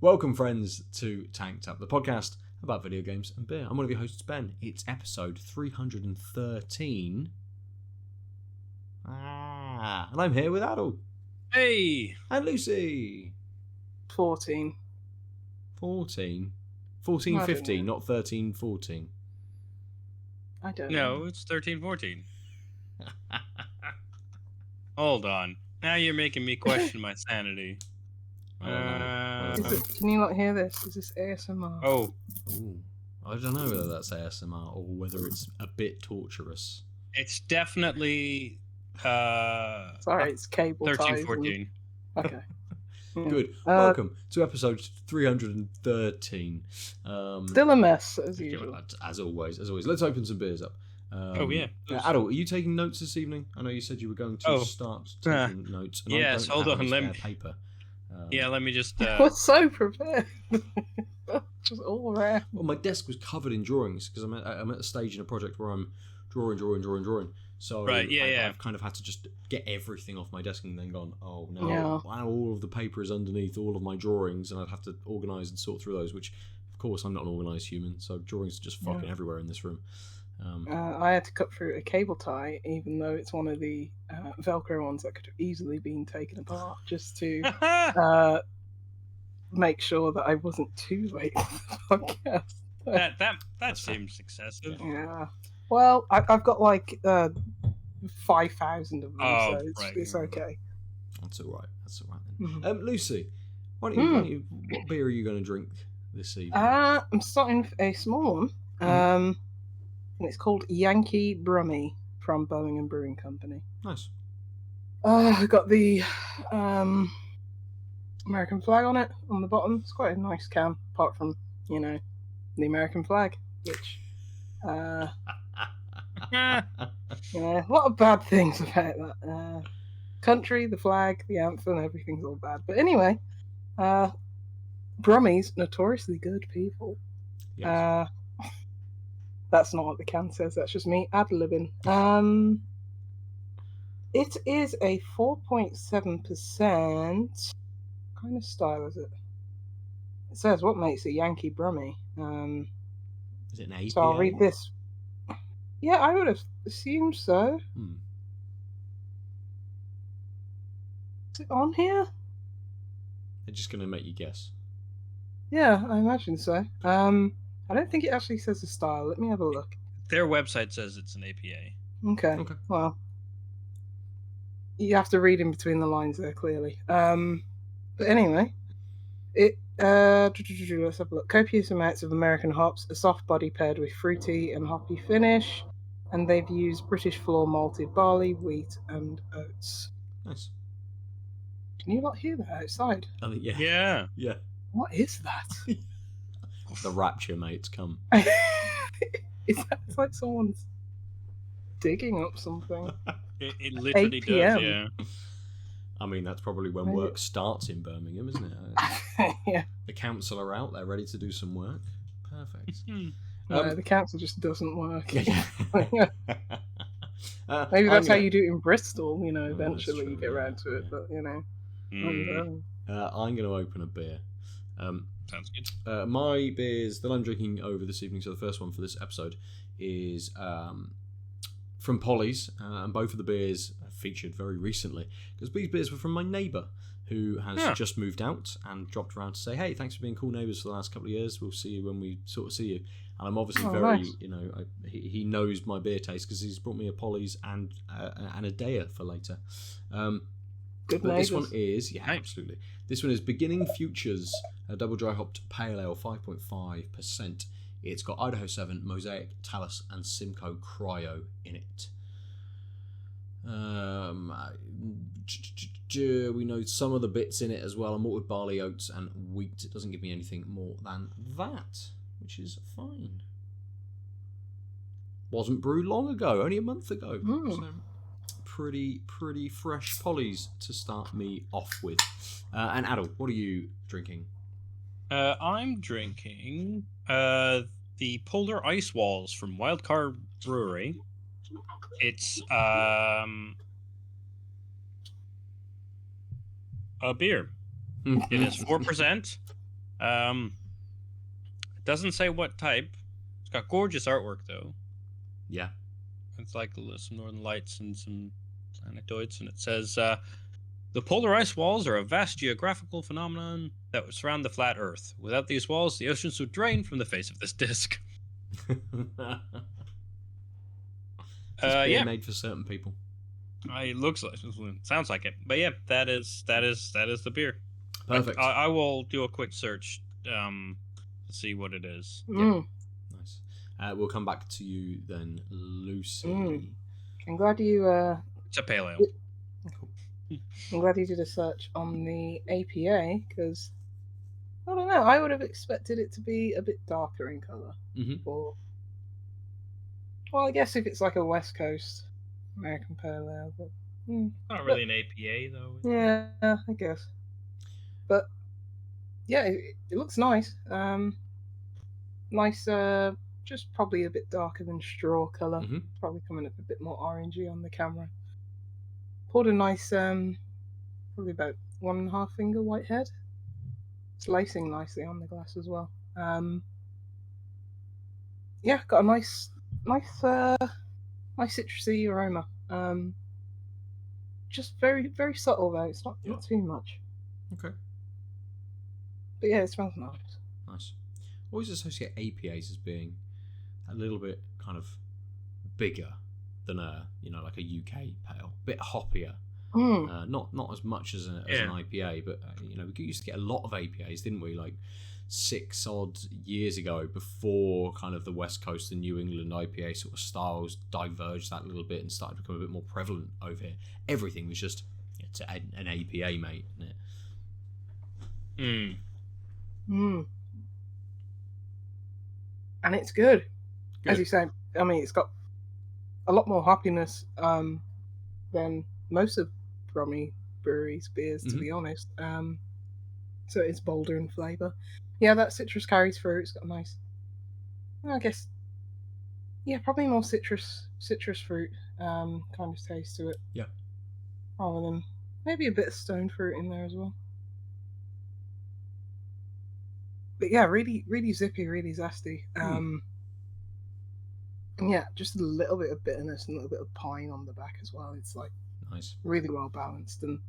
Welcome, friends, to Tanked Up, the podcast about video games and beer. I'm one of your hosts, Ben. It's episode 313. And I'm here with Aadil. Hey! And Lucy. 14. 14? 14, 15, not 13, 14. I don't know. No, it's 13, 14. Hold on. Now you're making me question my sanity. Can you not hear this? Is this ASMR? Oh. Ooh. I don't know whether that's ASMR or whether it's a bit torturous. It's definitely... Sorry, it's cable 13, 14. Okay. Yeah. Good. Welcome to episode 313. Still a mess, as usual. As always. Let's open some beers up. Oh, yeah. Adil, are you taking notes this evening? I know you said you were going to start taking notes. And yes, hold on. Let me... paper. let me just... We're so prepared. Just all around. Well, my desk was covered in drawings because I'm at a stage in a project where I'm drawing. So right, I've kind of had to just get everything off my desk and then gone, oh no, wow, all of the paper is underneath all of my drawings and I'd have to organise and sort through those, which, of course, I'm not an organised human, so drawings are just fucking everywhere in this room. I had to cut through a cable tie, even though it's one of the Velcro ones that could have easily been taken apart, just to make sure that I wasn't too late for the podcast. That seems excessive. Yeah. Well, I've got like 5,000 of them, so it's okay. That's all right. Mm-hmm. Lucy, what beer are you going to drink this evening? I'm starting with a small one. And it's called Yankie Brummie from Birmingham Brewing Company. Nice. I've got the American flag on it on the bottom. It's quite a nice can, apart from, the American flag, which, a lot of bad things about that. Country, the flag, the anthem, everything's all bad. But anyway, Brummie's notoriously good people. Yes. That's not what the can says, that's just me ad-libbing. It is a 4.7%. What kind of style is it? It says, what makes a Yankie Brummie? Is it an APA? So I'll read this. Yeah, I would have assumed so. Is it on here? They're just going to make you guess. Yeah, I imagine so. I don't think it actually says the style. Let me have a look. Their website says it's an APA. Okay. Well, you have to read in between the lines there, clearly. But anyway, let's have a look. Copious amounts of American hops, a soft body paired with fruity and hoppy finish, and they've used British floor malted barley, wheat, and oats. Nice. Can you not hear that outside? Yeah. What is that? The rapture, mates, come. It's like someone's digging up something. It literally 8 PM. does, yeah. I mean, that's probably when work starts in Birmingham, isn't it? Yeah. The council are out, they're ready to do some work. Perfect. No, the council just doesn't work. Yeah. Maybe that's how you do it in Bristol, eventually you get around to it, but, I'm going to open a beer. Sounds good. My beers that I'm drinking over this evening, so the first one for this episode, is from Polly's, and both of the beers featured very recently, because these beers were from my neighbour, who has just moved out and dropped around to say, hey, thanks for being cool neighbours for the last couple of years, we'll see you when we sort of see you. And I'm obviously nice. He knows my beer taste, because he's brought me a Polly's and a Dea for later. Good but neighbours. This one is, absolutely. This one is Beginning Futures, a double dry hopped pale ale, 5.5%. It's got Idaho 7, Mosaic, Talus, and Simcoe Cryo in it. We know some of the bits in it as well, malted barley, oats, and wheat. It doesn't give me anything more than that, which is fine. Wasn't brewed long ago, only a month ago. So pretty fresh Polly's to start me off with. And Aadil, what are you drinking? I'm drinking the Polar Ice Walls from Wildcard Brewery. It's a beer. It is 4%. It doesn't say what type. It's got gorgeous artwork though. Yeah. It's like some northern lights and some planetoids, and it says the polar ice walls are a vast geographical phenomenon that would surround the flat Earth. Without these walls, the oceans would drain from the face of this disk. Beer made for certain people. It looks like, sounds like it, but yeah, that is the beer. Perfect. I will do a quick search to see what it is. Yeah. Nice. We'll come back to you then, Lucy. I'm glad you. It's a pale ale. I'm glad you did a search on the APA because I don't know. I would have expected it to be a bit darker in color. Mm-hmm. Or, well, I guess if it's like a West Coast American pale ale, but not really an APA though. Yeah, I guess. But yeah, it looks nice. Nice. Just probably a bit darker than straw color. Mm-hmm. Probably coming up a bit more orangey on the camera. Poured a nice, probably about 1.5 finger whitehead. It's lacing nicely on the glass as well. Yeah, got a nice citrusy aroma. Just very, very subtle though. It's not too much. Okay. But yeah, it smells nice. Nice. Always associate APAs as being a little bit kind of bigger than like a UK pale, a bit hoppier. Not as much as an IPA, but we used to get a lot of APAs, didn't we? Like 6 odd years ago, before kind of the West Coast and New England IPA sort of styles diverged that little bit and started to become a bit more prevalent over here. Everything was just an APA, mate, isn't it? And it's good, as you say. I mean, it's got a lot more hoppiness than most of Brummie Brewery's beers, to be honest. So it's bolder in flavour. Yeah, that citrus carries through. It's got a nice, I guess, probably more citrus fruit kind of taste to it. Yeah. Rather than maybe a bit of stone fruit in there as well. But yeah, really, really zippy, really zesty. And yeah, just a little bit of bitterness and a little bit of pine on the back as well. It's like nice, really well balanced, and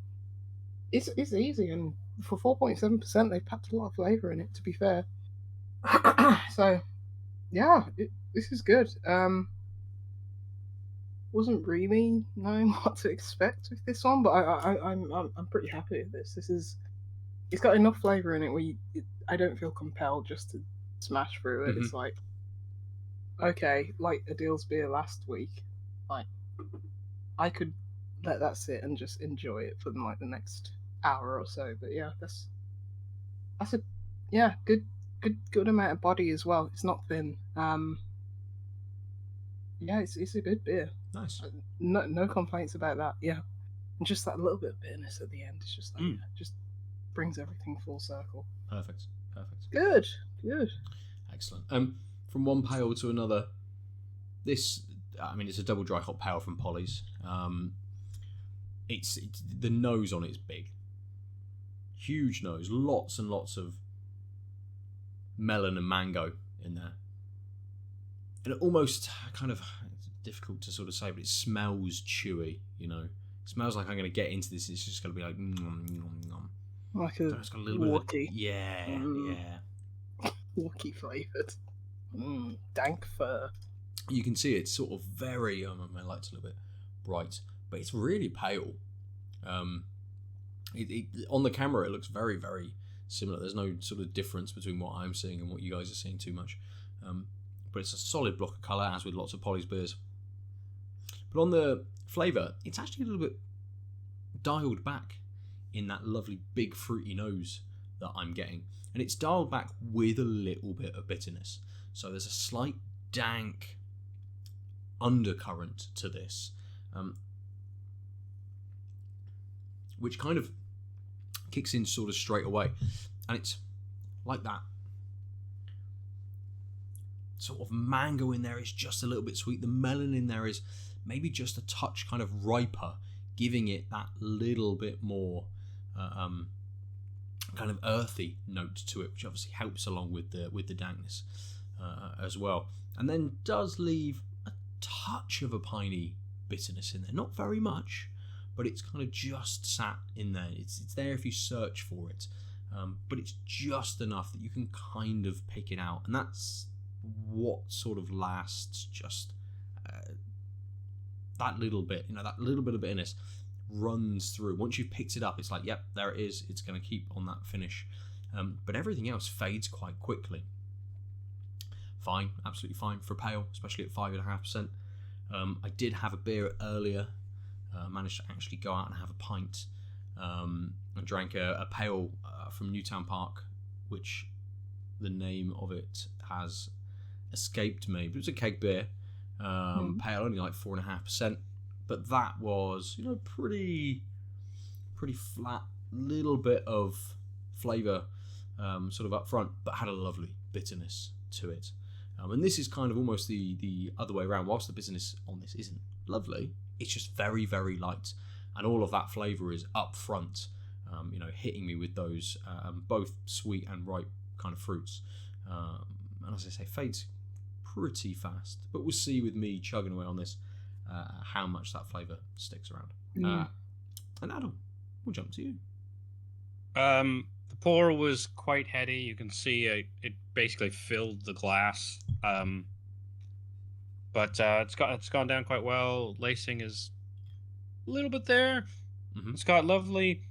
it's easy. And for 4.7%, they've packed a lot of flavour in it. To be fair, so yeah, this is good. Wasn't really knowing what to expect with this one, but I'm pretty happy with this. It's got enough flavour in it where I don't feel compelled just to smash through it. It's like, okay, like Aadil's beer last week, like I could let that sit and just enjoy it for like the next hour or so. But yeah, that's a good amount of body as well. It's not thin. Yeah, it's a good beer. Nice. No complaints about that. Yeah, and just that little bit of bitterness at the end. It's just like just brings everything full circle. Perfect. Good. Excellent. From one pale to another, this, I mean, it's a double dry hop pale from Polly's. It's the nose on it's big, huge nose, lots and lots of melon and mango in there, and it almost kind of, it's difficult to sort of say, but it smells chewy. It smells like I'm going to get into this. It's just going to be like like a it's got a little walkie. Yeah. Walkie flavoured. Dank fur. You can see it's sort of very, my light's a little bit bright, but it's really pale. On the camera it looks very, very similar. There's no sort of difference between what I'm seeing and what you guys are seeing too much. But it's a solid block of colour, as with lots of Polly's beers. But on the flavour, it's actually a little bit dialed back in that lovely big fruity nose that I'm getting. And it's dialed back with a little bit of bitterness. So there's a slight dank undercurrent to this, which kind of kicks in sort of straight away. And it's like that sort of mango in there is just a little bit sweet. The melon in there is maybe just a touch kind of riper, giving it that little bit more kind of earthy note to it, which obviously helps along with the dankness as well. And then does leave a touch of a piney bitterness in there. Not very much, but it's kind of just sat in there. It's there if you search for it, but it's just enough that you can kind of pick it out, and that's what sort of lasts just that little bit. That little bit of bitterness runs through. Once you've picked it up, it's like, yep, there it is. It's going to keep on that finish, but everything else fades quite quickly. Fine, absolutely fine for a pale, especially at 5.5%. I did have a beer earlier. Managed to actually go out and have a pint. And drank a pale from Newtown Park, which the name of it has escaped me. But it was a keg beer, pale, only like 4.5%. But that was, pretty flat, little bit of flavour, sort of up front, but had a lovely bitterness to it. And this is kind of almost the other way around. Whilst the bitterness on this isn't lovely, it's just very, very light, and all of that flavour is up front, hitting me with those both sweet and ripe kind of fruits. And as I say, fades pretty fast, but we'll see with me chugging away on this how much that flavour sticks around. And Aadil, we'll jump to you. The pour was quite heady. You can see it basically filled the glass. But it's gone down quite well. Lacing is a little bit there. Mm-hmm. It's got lovely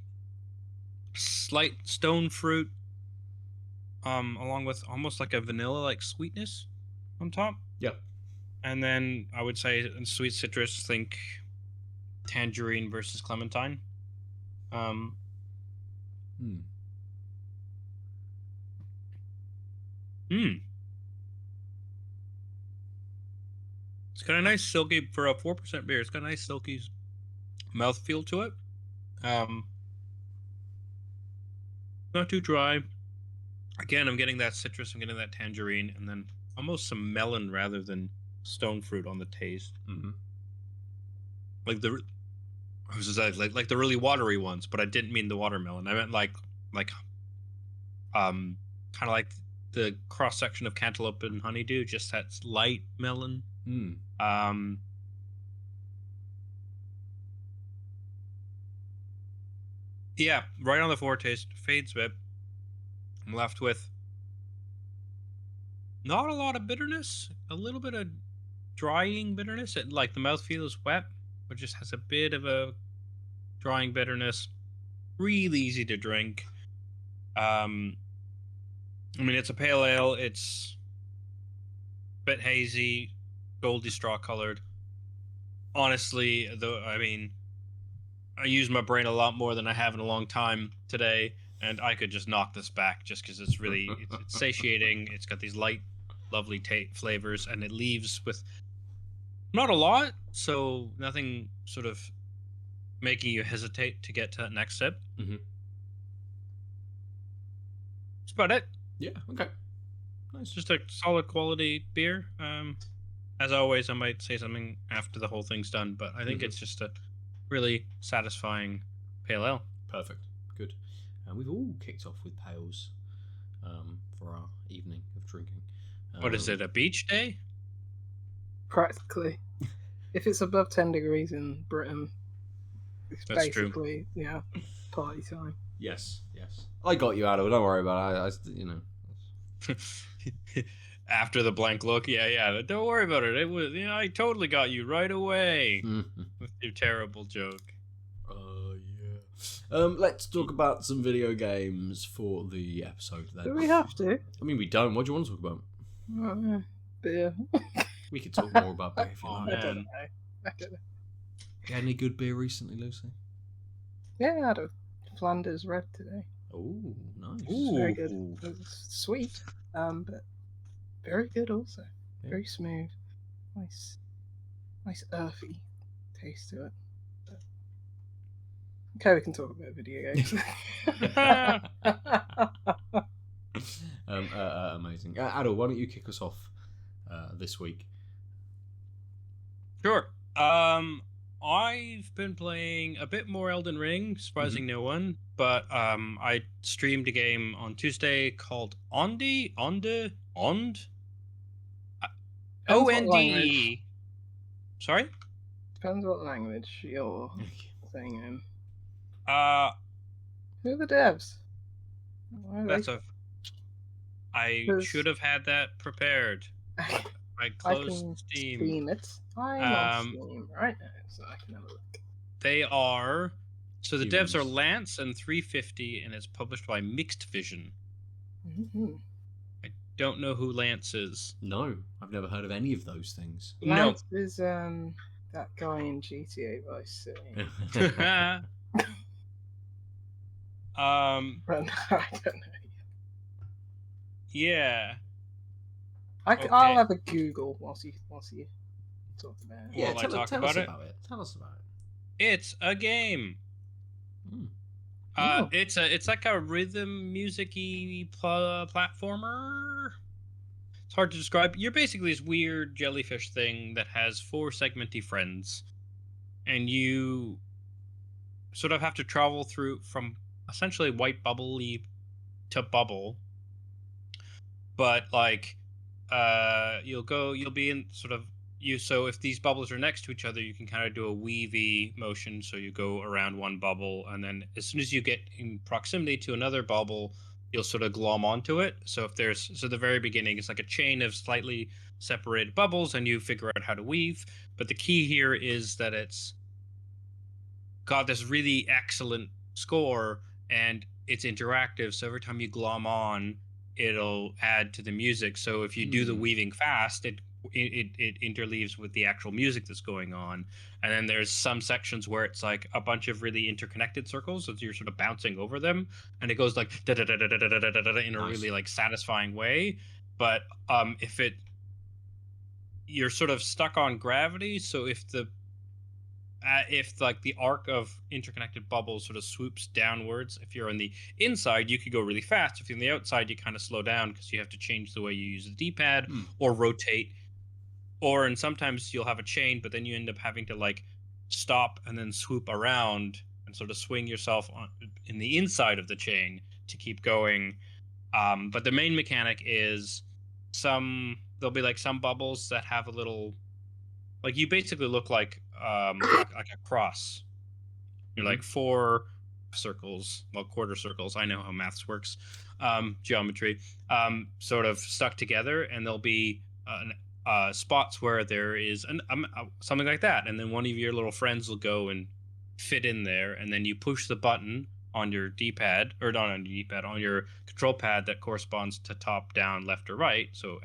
slight stone fruit, along with almost like a vanilla-like sweetness on top. Yep. And then I would say in sweet citrus, think tangerine versus clementine. It's got a nice silky, for a 4% beer, it's got a nice silky mouthfeel to it. Not too dry. Again, I'm getting that citrus, I'm getting that tangerine, and then almost some melon rather than stone fruit on the taste. Mm-hmm. Like the really watery ones, but I didn't mean the watermelon. I meant kind of like the cross section of cantaloupe and honeydew, just that light melon. Yeah, right on the foretaste, fades a bit. I'm left with not a lot of bitterness, a little bit of drying bitterness. The mouthfeel is wet, but just has a bit of a drying bitterness. Really easy to drink. It's a pale ale. It's a bit hazy, goldy straw colored. Honestly, I use my brain a lot more than I have in a long time today, and I could just knock this back just because it's really it's satiating. It's got these light, lovely flavors, and it leaves with not a lot, so nothing sort of making you hesitate to get to that next sip. Mm-hmm. That's about it. Yeah, okay. Nice. Just a solid quality beer. As always, I might say something after the whole thing's done, but I think it's just a really satisfying pale ale. Perfect. Good. And we've all kicked off with pales for our evening of drinking. What is it, a beach day? Practically. If it's above 10 degrees in Britain, it's That's basically, party time. Yes. I got you, Aadil. Don't worry about it. After the blank look, yeah. Don't worry about it. It was, I totally got you right away with your terrible joke. Yeah. Let's talk about some video games for the episode then. Do we have to? I mean, we don't. What do you want to talk about? Beer. We could talk more about beer if you like. I don't know. You had any good beer recently, Lucy? Yeah, I had a Flanders Red today. Oh, nice. It's very good. It was sweet, but very good also. Yeah. Very smooth. Nice earthy taste to it. But... Okay, we can talk about video games. Amazing. Aadil, why don't you kick us off this week? Sure. I've been playing a bit more Elden Ring, surprising no one. But I streamed a game on Tuesday called Onde. Depends what language. OND. Sorry. Depends what language you're saying in. Who are the devs? Why are That's they... a. I Because- should have had that prepared. I I closed can Steam. Steam it. I'm on Steam right now, so I can have a look. They are. So the devs are Humans. Lance and 350, and it's published by Mixed Vision. Mhm. I don't know who Lance is. No, I've never heard of any of those things. Lance is that guy in GTA Vice City. But I don't know. Yeah. I'll Okay. have a Google whilst you talk about it. Yeah, Will I tell talk us about it? about it. Tell us about it. It's a game. Hmm. Oh. It's like a rhythm music-y platformer. It's hard to describe. You're basically this weird jellyfish thing that has 4 segmenty friends, and you sort of have to travel through from essentially white bubbly to bubble. But like, you'll be in sort of so if these bubbles are next to each other, you can kind of do a weavy motion. So you go around one bubble, and then as soon as you get in proximity to another bubble, you'll sort of glom onto it. So if the very beginning is like a chain of slightly separated bubbles, and you figure out how to weave. But the key here is that it's got this really excellent score, and it's interactive. So every time you glom on, it'll add to the music. So if you do the weaving fast, it interleaves with the actual music that's going on. And then there's some sections where it's like a bunch of really interconnected circles, so you're sort of bouncing over them, and it goes like da da da da da da da da in a Nice. really like satisfying way. But you're sort of stuck on gravity, so if like the arc of interconnected bubbles sort of swoops downwards, if you're on the inside, you could go really fast. If you're on the outside, you kind of slow down because you have to change the way you use the D-pad or rotate. And sometimes you'll have a chain, but then you end up having to like stop and then swoop around and sort of swing yourself in the inside of the chain to keep going. But the main mechanic is there'll be like some bubbles that have a little, like you basically look like a cross. You're like 4 circles, well, quarter circles. I know how maths works, geometry, sort of stuck together, and there'll be spots where there is something like that, and then one of your little friends will go and fit in there, and then you push the button on your D-pad, or not on your D-pad, on your control pad that corresponds to top, down, left, or right. So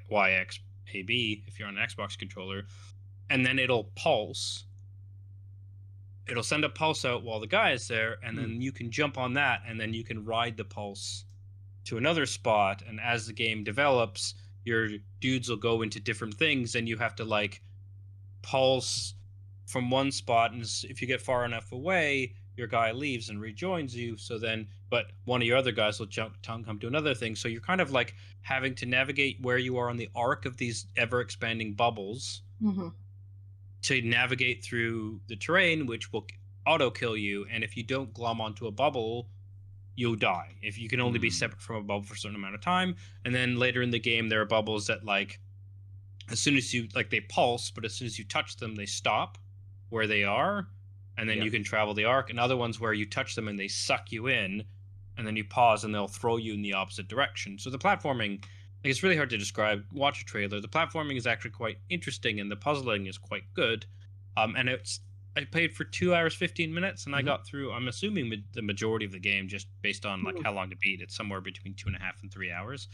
Y, X, A, B if you're on an Xbox controller, and then it'll pulse. It'll send a pulse out while the guy is there, and then you can jump on that, and then you can ride the pulse to another spot. And as the game develops, your dudes will go into different things, and you have to like pulse from one spot, and if you get far enough away, your guy leaves and rejoins you. So then, but one of your other guys will come to another thing. So you're kind of like having to navigate where you are on the arc of these ever-expanding bubbles to navigate through the terrain, which will auto-kill you. And if you don't glom onto a bubble, you'll die. If you can only be separate from a bubble for a certain amount of time. And then later in the game, there are bubbles that like, as soon as you, like they pulse, but as soon as you touch them, they stop where they are. And then you can travel the arc. And other ones where you touch them and they suck you in, and then you pause and they'll throw you in the opposite direction. So the platforming, like, it's really hard to describe. Watch a trailer. The platforming is actually quite interesting, and the puzzling is quite good. And I played for 2 hours 15 minutes, and I got through, I'm assuming, the majority of the game just based on like how long to beat. It's somewhere between 2.5 and 3 hours.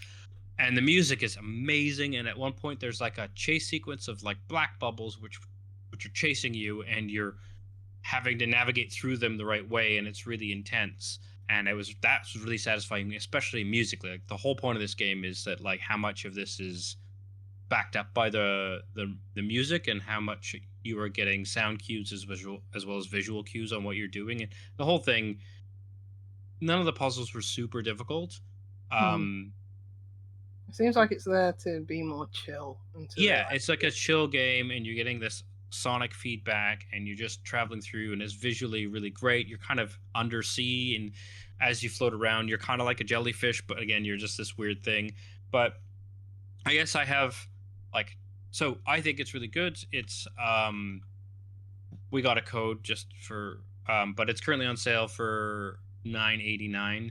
And the music is amazing. And at one point, there's like a chase sequence of like black bubbles which are chasing you, and you're having to navigate through them the right way, and it's really intense. And that was really satisfying, especially musically. Like the whole point of this game is that like how much of this is backed up by the music, and how much you are getting sound cues as well as visual cues on what you're doing. And the whole thing, none of the puzzles were super difficult. It seems like it's there to be more chill. Yeah, it's like a chill game, and you're getting this sonic feedback, and you're just traveling through, and it's visually really great. You're kind of undersea, and as you float around, you're kind of like a jellyfish, but again, you're just this weird thing. But I guess I have like, so I think it's really good. It's we got a code just for but it's currently on sale for $9.89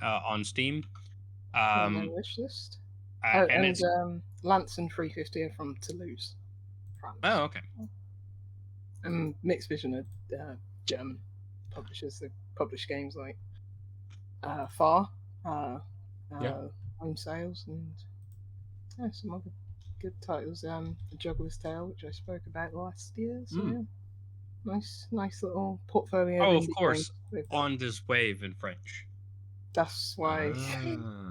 on Steam. On my wish list. And it's Lance and 350 are from Toulouse, France. Oh, okay. And Mixed Vision are German publishers. They publish games like Far, Home Sales, and some other good titles. The Juggler's Tale, which I spoke about last year. So yeah, nice little portfolio. Oh, of course, Onde's Wave in French. That's why.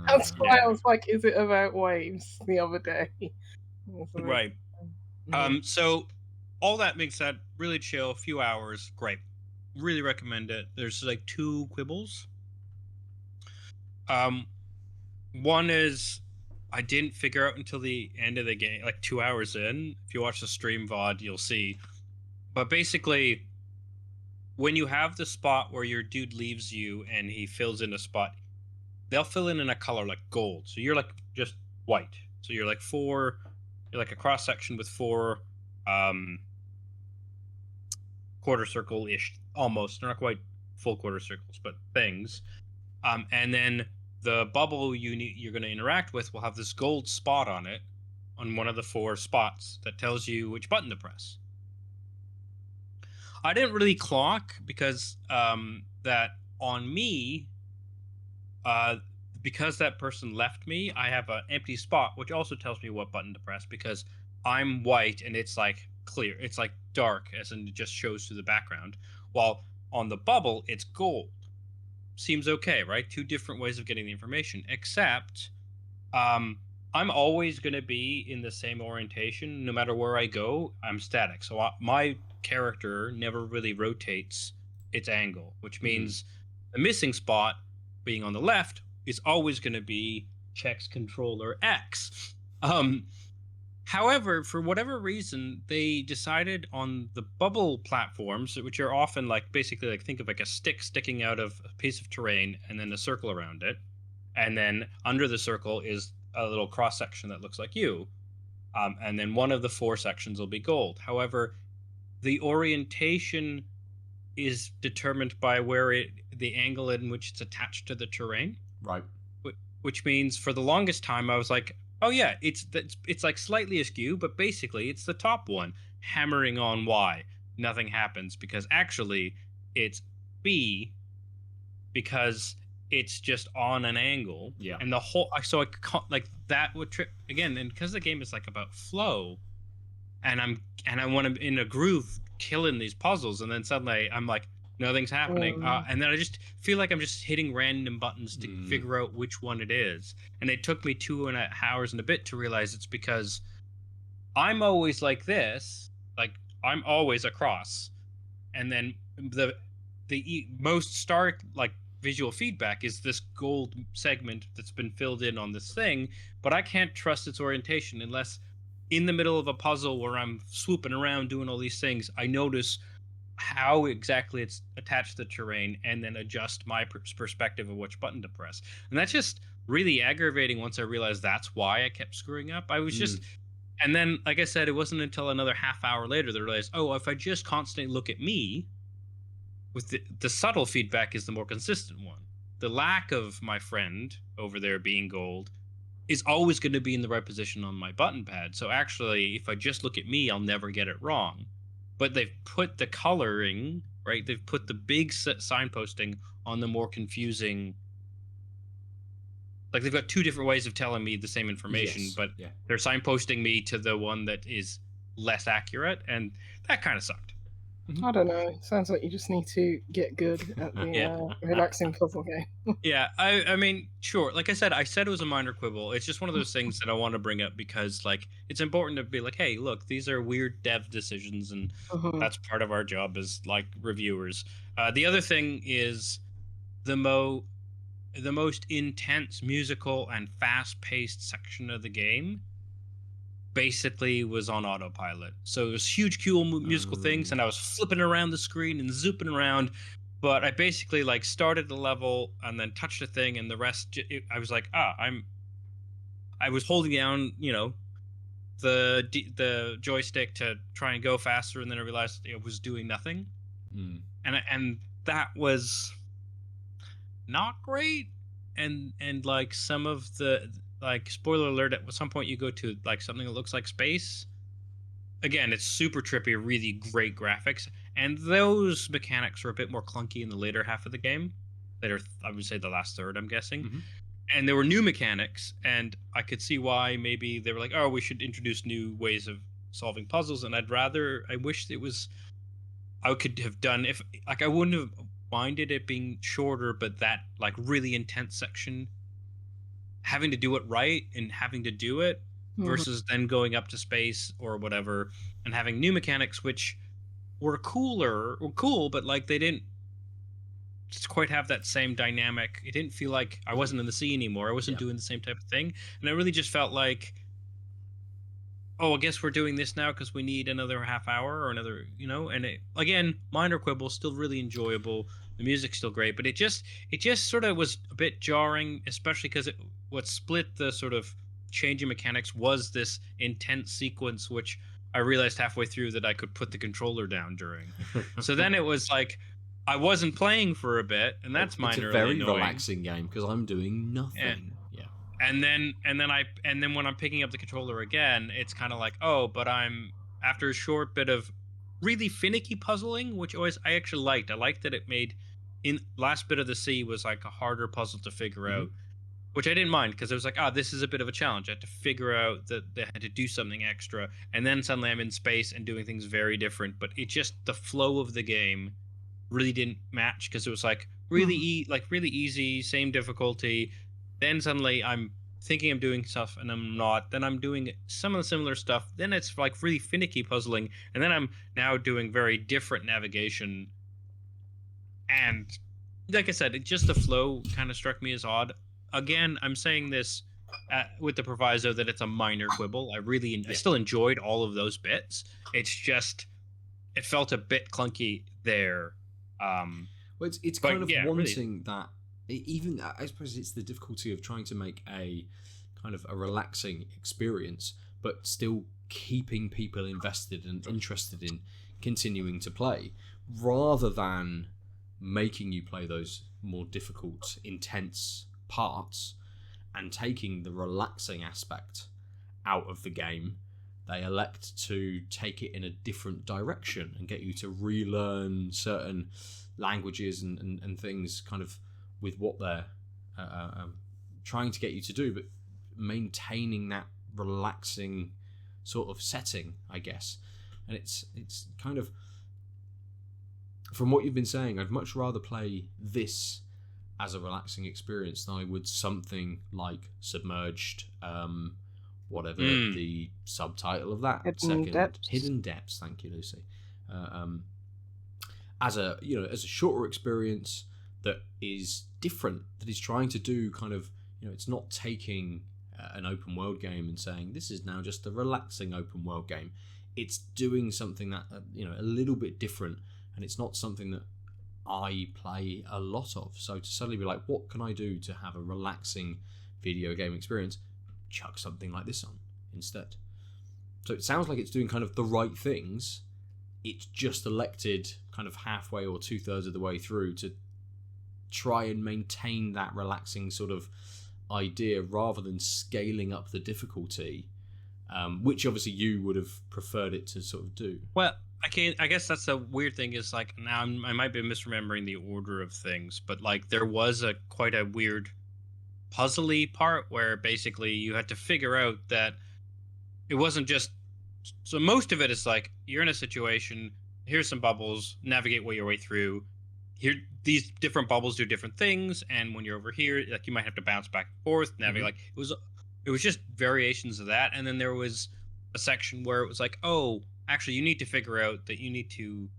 That's why I was like, "Is it about waves?" The other day. Right. So, all that being said, really chill, few hours, great. Really recommend it. There's like 2 quibbles. One is I didn't figure out until the end of the game, like 2 hours in. If you watch the stream VOD, you'll see. But basically, when you have the spot where your dude leaves you and he fills in a spot, they'll fill in a color like gold. So you're like just white. So you're like you're like a cross section with 4 quarter circle-ish, almost. They're not quite full quarter circles, but things. And then the bubble you're going to interact with will have this gold spot on it, on one of the 4 spots that tells you which button to press. I didn't really clock because that on me, because that person left me, I have an empty spot, which also tells me what button to press because I'm white and it's like clear. It's like dark, as in it just shows through the background. While on the bubble, it's gold. Seems okay, right? 2 different ways of getting the information, except I'm always going to be in the same orientation. No matter where I go, I'm static. So my character never really rotates its angle, which means the missing spot being on the left is always going to be checks controller X. However, for whatever reason, they decided on the bubble platforms, which are often like basically like think of like a stick sticking out of a piece of terrain and then a circle around it. And then under the circle is a little cross section that looks like you. And then one of the 4 sections will be gold. However, the orientation is determined by the angle in which it's attached to the terrain. Right. Which means for the longest time, I was like, oh yeah, it's like slightly askew, but basically it's the top one hammering on Y. Nothing happens because actually it's B because it's just on an angle. Yeah. And the whole, so I like that would trip again, and because the game is like about flow, and I want to in a groove killing these puzzles, and then suddenly I'm like, nothing's happening, and then I just feel like I'm just hitting random buttons to figure out which one it is. And it took me 2.5 hours and a bit to realize it's because I'm always like this, like I'm always across, and then the most stark like visual feedback is this gold segment that's been filled in on this thing, but I can't trust its orientation unless in the middle of a puzzle where I'm swooping around doing all these things, I notice how exactly it's attached to the terrain and then adjust my perspective of which button to press. And that's just really aggravating once I realized that's why I kept screwing up. I was just, and then, like I said, it wasn't until another half hour later that I realized, oh, if I just constantly look at me, with the subtle feedback is the more consistent one. The lack of my friend over there being gold is always going to be in the right position on my button pad. So actually, if I just look at me, I'll never get it wrong. But they've put the coloring, right? They've put the big signposting on the more confusing. Like they've got 2 different ways of telling me the same information, but they're signposting me to the one that is less accurate, and that kind of sucked. I don't know. Sounds like you just need to get good at the relaxing puzzle game. Yeah, I mean, sure. Like I said it was a minor quibble. It's just one of those things that I want to bring up because, like, it's important to be like, hey, look, these are weird dev decisions, and that's part of our job as, like, reviewers. The other thing is the most intense musical and fast-paced section of the game. basically was on autopilot. So it was huge, cool musical things, and I was flipping around the screen and zooping around. But I basically like started the level and then touched a thing, and the rest. I was like, I was holding down, the joystick to try and go faster, and then I realized it was doing nothing, and that was not great. And like some of the, like, spoiler alert, at some point you go to like something that looks like space. Again, it's super trippy, really great graphics, and those mechanics are a bit more clunky in the later half of the game. Later, I would say the last third, I'm guessing. And there were new mechanics, and I could see why maybe they were like, oh, we should introduce new ways of solving puzzles. And I wish it was, I could have done, if like, I wouldn't have minded it being shorter, but that like really intense section, having to do it right and having to do it versus then going up to space or whatever and having new mechanics, which were cool, but like they didn't just quite have that same dynamic. It didn't feel like I wasn't in the sea anymore. I wasn't doing the same type of thing. And I really just felt like, oh, I guess we're doing this now because we need another half hour or another, and it, again, minor quibble, still really enjoyable. The music's still great, but it just sort of was a bit jarring, especially because what split the sort of changing mechanics was this intense sequence, which I realized halfway through that I could put the controller down during. So then it was like, I wasn't playing for a bit, and that's minorly It's a very annoying. relaxing game because I'm doing nothing. And then when I'm picking up the controller again, it's kind of like, oh, but I'm after a short bit of really finicky puzzling, which I actually liked. I liked that it made in last bit of the sea was like a harder puzzle to figure out, which I didn't mind because it was like, this is a bit of a challenge. I had to figure out that they had to do something extra, and then suddenly I'm in space and doing things very different. But it just, the flow of the game really didn't match because it was like really really easy, same difficulty. Then suddenly I'm thinking I'm doing stuff and I'm not. Then I'm doing some of the similar stuff. Then it's like really finicky puzzling, and then I'm now doing very different navigation. And like I said, the flow kind of struck me as odd. Again, I'm saying this with the proviso that it's a minor quibble. I still enjoyed all of those bits. It's just, it felt a bit clunky there. Well, it's kind of wanting that. Even, I suppose it's the difficulty of trying to make a kind of a relaxing experience, but still keeping people invested and interested in continuing to play, rather than making you play those more difficult, intense parts and taking the relaxing aspect out of the game. They elect to take it in a different direction and get you to relearn certain languages and things kind of with what they're trying to get you to do, but maintaining that relaxing sort of setting, I guess. And it's kind of, from what you've been saying, I'd much rather play this as a relaxing experience than I would something like Submerged, whatever the subtitle of that Hidden Depths. Thank you, Lucy. As a shorter experience that is different, that is trying to do kind of, it's not taking an open world game and saying this is now just a relaxing open world game. It's doing something that a little bit different, and it's not something that I play a lot of. So to suddenly be like, what can I do to have a relaxing video game experience? Chuck something like this on instead. So it sounds like it's doing kind of the right things. It's just elected kind of halfway or 2/3 of the way through to try and maintain that relaxing sort of idea rather than scaling up the difficulty, which obviously you would have preferred it to sort of do. Well, I guess that's the weird thing is, like, now I might be misremembering the order of things, but like there was quite a weird puzzly part where basically you had to figure out that it wasn't just, so most of it is like you're in a situation, here's some bubbles, navigate your way through. Here, these different bubbles do different things, and when you're over here, like, you might have to bounce back and forth, navigate. Like it was just variations of that. And then there was a section where it was like, oh, actually, you need to figure out that you need to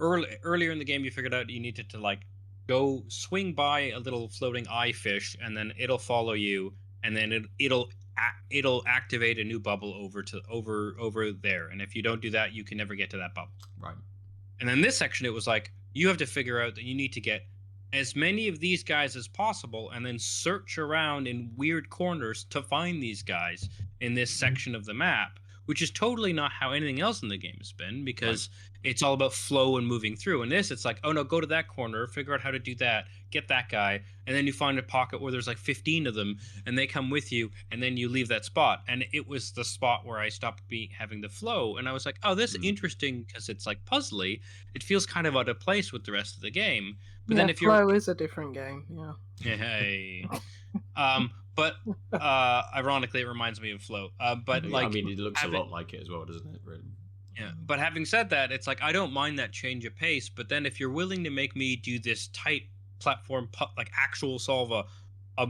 earlier in the game you figured out you needed to like go swing by a little floating eye fish, and then it'll follow you, and then it'll it'll activate a new bubble over there, and if you don't do that, you can never get to that bubble. Right. And then this section, it was like you have to figure out that you need to get as many of these guys as possible, and then search around in weird corners to find these guys in this section of the map, which is totally not how anything else in the game has been, because it's all about flow and moving through. In this, it's like, oh no, go to that corner, figure out how to do that, get that guy, and then you find a pocket where there's like 15 of them, and they come with you, and then you leave that spot. And it was the spot where I stopped having the flow, and I was like, oh, this is interesting because it's like puzzly. It feels kind of out of place with the rest of the game. But then if Flow is a different game. Yeah. Hey. But ironically, it reminds me of Flow. But like, I mean, it looks a lot like it as well, doesn't it? Really? Yeah. But having said that, it's like I don't mind that change of pace. But then if you're willing to make me do this tight platform, like actual solve a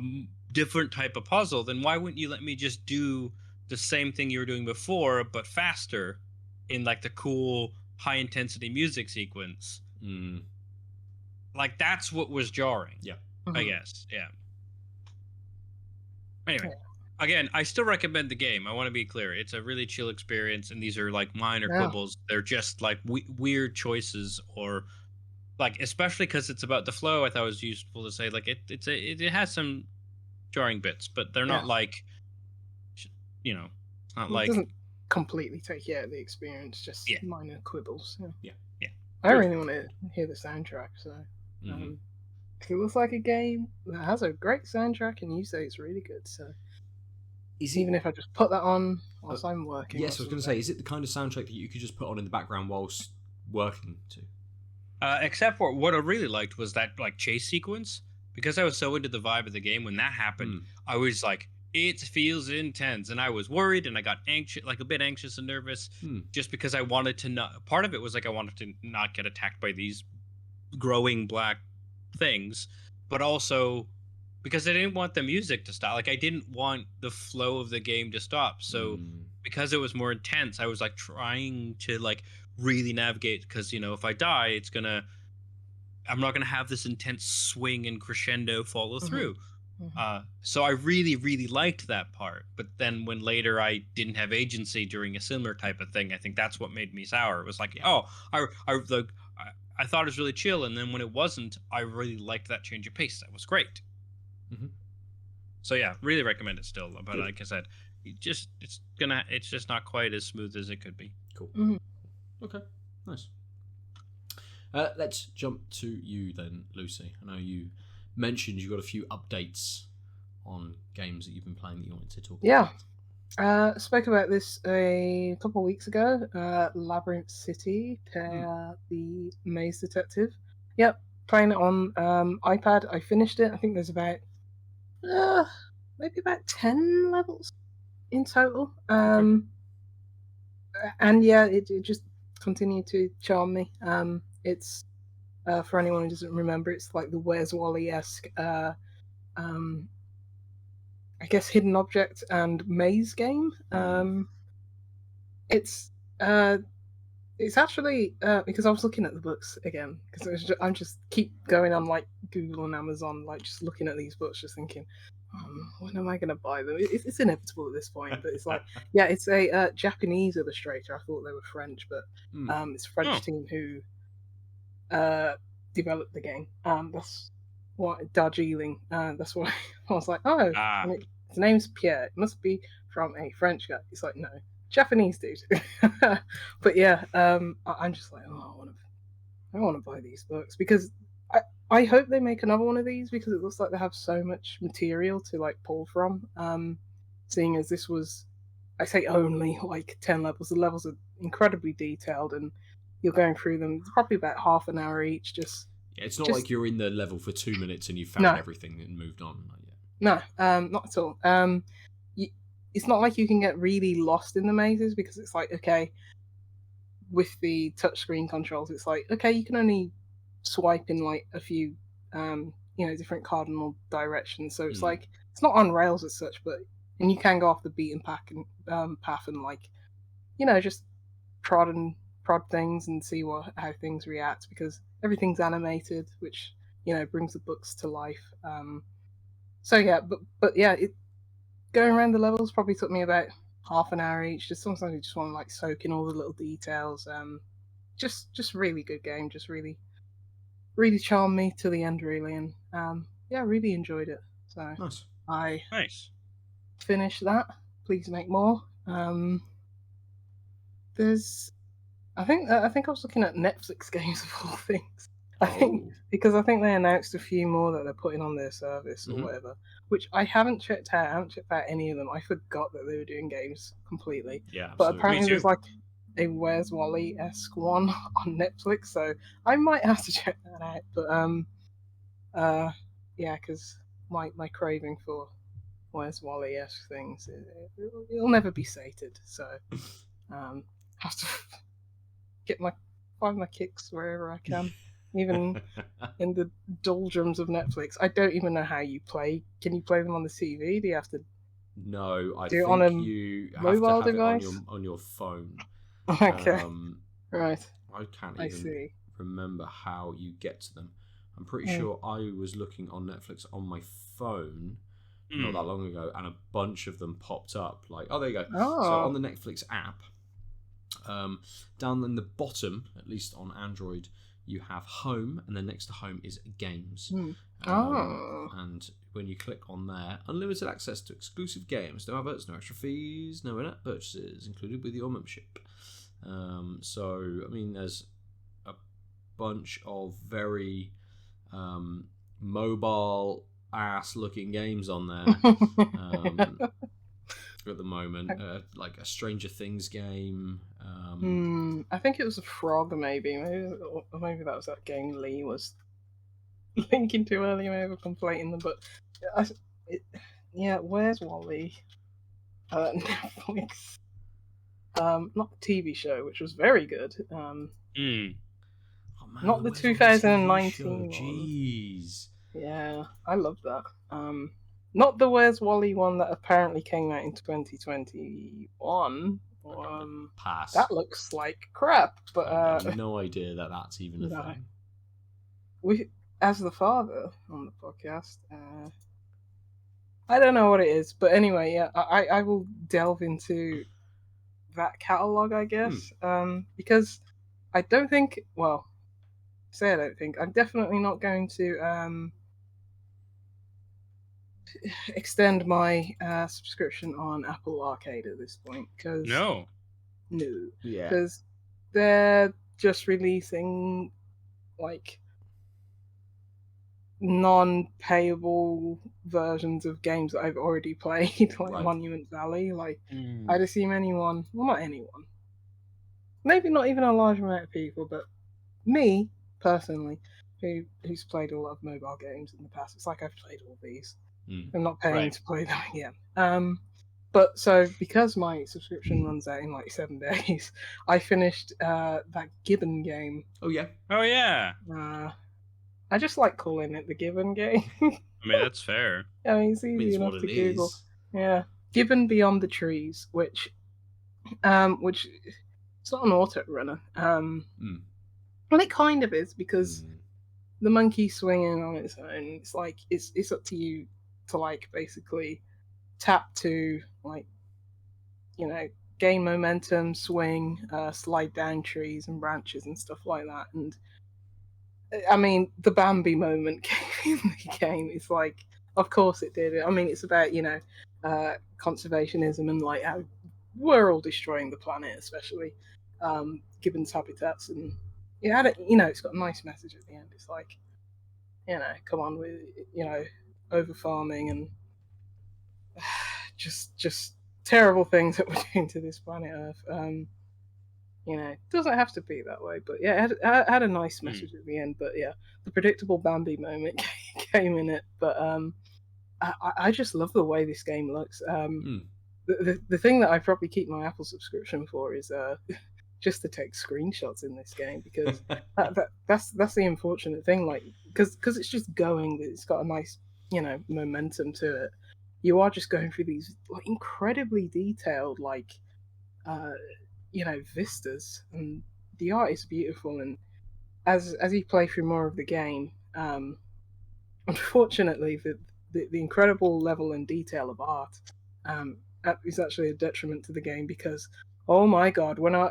different type of puzzle, then why wouldn't you let me just do the same thing you were doing before, but faster, in like the cool high intensity music sequence? Like that's what was jarring. Yeah. I guess. Yeah. Anyway, again, I still recommend the game. I want to be clear. It's a really chill experience, and these are like minor quibbles. They're just like weird choices, or like, especially because it's about the flow. I thought it was useful to say like it has some jarring bits, but they're not like, you know, it's not like, it doesn't completely take you out of the experience. Just minor quibbles. Yeah. I really want to hear the soundtrack. So. It looks like a game that has a great soundtrack, and you say it's really good. So, even if I just put that on whilst I'm working. Yes, I was going to say, is it the kind of soundtrack that you could just put on in the background whilst working to? Except for what I really liked was that like chase sequence, because I was so into the vibe of the game when that happened. I was like, it feels intense, and I was worried, and I got anxious, like a bit anxious and nervous, just because I wanted to not. Part of it was like I wanted to not get attacked by these growing black things, but also because I didn't want the music to stop. Like I didn't want the flow of the game to stop. So because it was more intense, I was like trying to like really navigate, because if I die, I'm not gonna have this intense swing and crescendo follow through. So I really, really liked that part. But then when later I didn't have agency during a similar type of thing, I think that's what made me sour. It was like, I thought it was really chill, and then when it wasn't, I really liked that change of pace. That was great. So yeah, really recommend it still. But like I said, it's just not quite as smooth as it could be. Cool. Okay, nice. Let's jump to you then, Lucy. I know you mentioned you got a few updates on games that you've been playing that you wanted to talk about. I spoke about this a couple of weeks ago. Labyrinth City, the Maze Detective. Yep, playing it on iPad. I finished it. I think there's about maybe about 10 levels in total. And yeah, it just continued to charm me. It's for anyone who doesn't remember, it's like the Where's Wally-esque I guess hidden object and maze game. It's actually because I was looking at the books again, because I'm just keep going on like Google and Amazon, like just looking at these books, just thinking, when am I going to buy them? It's inevitable at this point, but it's like, yeah, it's a Japanese illustrator. I thought they were French, but it's a French team who developed the game. That's what Darjeeling. That's why I was like, his name's Pierre. It must be from a French guy. He's like, no, Japanese dude. But yeah, I'm just like, I want to buy these books, because I hope they make another one of these, because it looks like they have so much material to like pull from. Seeing as this was, I say only like 10 levels. The levels are incredibly detailed, and you're going through them probably about half an hour each. It's not like you're in the level for 2 minutes and you found everything and moved on. No, not at all. It's not like you can get really lost in the mazes, because it's like, okay, with the touchscreen controls, it's like, okay, you can only swipe in like a few, different cardinal directions. So it's like, it's not on rails as such, and you can go off the beaten path and like, just prod things and see how things react, because everything's animated, which brings the books to life. So yeah, but yeah, going around the levels probably took me about half an hour each. Just sometimes you just want to like soak in all the little details. Just really good game. Just really charmed me to the end, really, and yeah, really enjoyed it. So Nice. I Nice. finished that. Please make more. There's, I think I was looking at Netflix games of all things. I think because I think they announced a few more that they're putting on their service or whatever, which I haven't checked out. I haven't checked out any of them. I forgot that they were doing games completely. Yeah, But absolutely. apparently Me there's too. like a Where's Wally-esque one on Netflix, so I might have to check that out. But yeah, because my craving for Where's Wally-esque things, it'll never be sated. So have to find my kicks wherever I can, even in the doldrums of Netflix. I don't even know how you play. Can you play them on the TV? Do you have to No, I do it think on a you have to mobile have device? it on your phone. Okay, right. I can't I even see. remember how you get to them. I'm pretty Mm. sure I was looking on Netflix on my phone not that long ago, and a bunch of them popped up. Like, oh, there you go. So on Oh, the Netflix app, down in the bottom, at least on Android, you have Home, and then next to Home is Games. Hmm. And when you click on there, unlimited access to exclusive games, no adverts, no extra fees, no in-app purchases included with your membership. So, I mean, there's a bunch of very mobile ass looking games on there at the moment, like a Stranger Things game. I think it was a frog, maybe. Maybe that was that game Lee was linking to earlier. Maybe conflating them, but yeah, Where's Wally? Netflix. Not the TV show, which was very good. Oh, man, Not the where's my 2019 TV show? one. Jeez. Yeah, I love that. Not the Where's Wally one that apparently came out in 2021. Pass. That looks like crap, but I have no idea that that's even a no. thing. We, as the father on the podcast, I don't know what it is, but anyway, yeah, I will delve into that catalog, I guess, because I don't think, well, say I don't think, I'm definitely not going to extend my subscription on Apple Arcade at this point, because No. Yeah. because they're just releasing like non-payable versions of games that I've already played, like Right. Monument Valley. Like, I'd assume anyone, well, not anyone, maybe not even a large amount of people, but me personally, who's played a lot of mobile games in the past, it's like I've played all these. I'm not paying Right. to play them again. But so because my subscription runs out in like 7 days, I finished that Gibbon game. Oh, yeah. Oh yeah. I just like calling it the Gibbon game. I mean, that's fair. I mean, it's I mean, easy it's enough what to it Google. is. Yeah, Gibbon Beyond the Trees, which it's not an auto runner. Well, it kind of is because the monkey's swinging on its own. It's like it's up to you to like basically tap to like, you know, gain momentum, swing, slide down trees and branches and stuff like that. And I mean, the Bambi moment came in the game. It's like, of course it did. I mean, it's about, you know, conservationism and like how we're all destroying the planet, especially gibbons' habitats. And it had, you know, it's got a nice message at the end. It's like, you know, come on, with, you know, over farming and just terrible things that we're doing to this planet Earth. You know, it doesn't have to be that way, but yeah, it had a nice message at the end. But yeah, the predictable Bambi moment came in it. But I just love the way this game looks. The thing that I probably keep my Apple subscription for is just to take screenshots in this game, because that's the unfortunate thing. Like, because it's just going, it's got a nice, you know, momentum to it. You are just going through these like incredibly detailed, like, you know, vistas, and the art is beautiful. And as you play through more of the game, unfortunately, the incredible level and detail of art is actually a detriment to the game because, oh my god, when I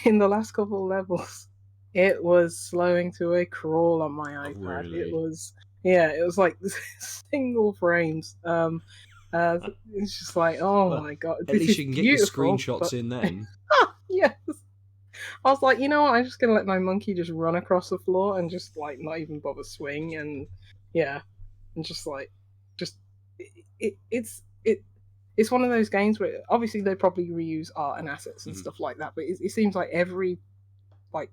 in the last couple of levels, it was slowing to a crawl on my iPad. Really? It was like single frames. It's just like, oh Well, my god, At this least is you can get your beautiful, screenshots but- in then. Yes. I was like, you know what? I'm just gonna let my monkey just run across the floor and just like not even bother swing, and and just like, it's one of those games where obviously they probably reuse art and assets and stuff like that, but it seems like every like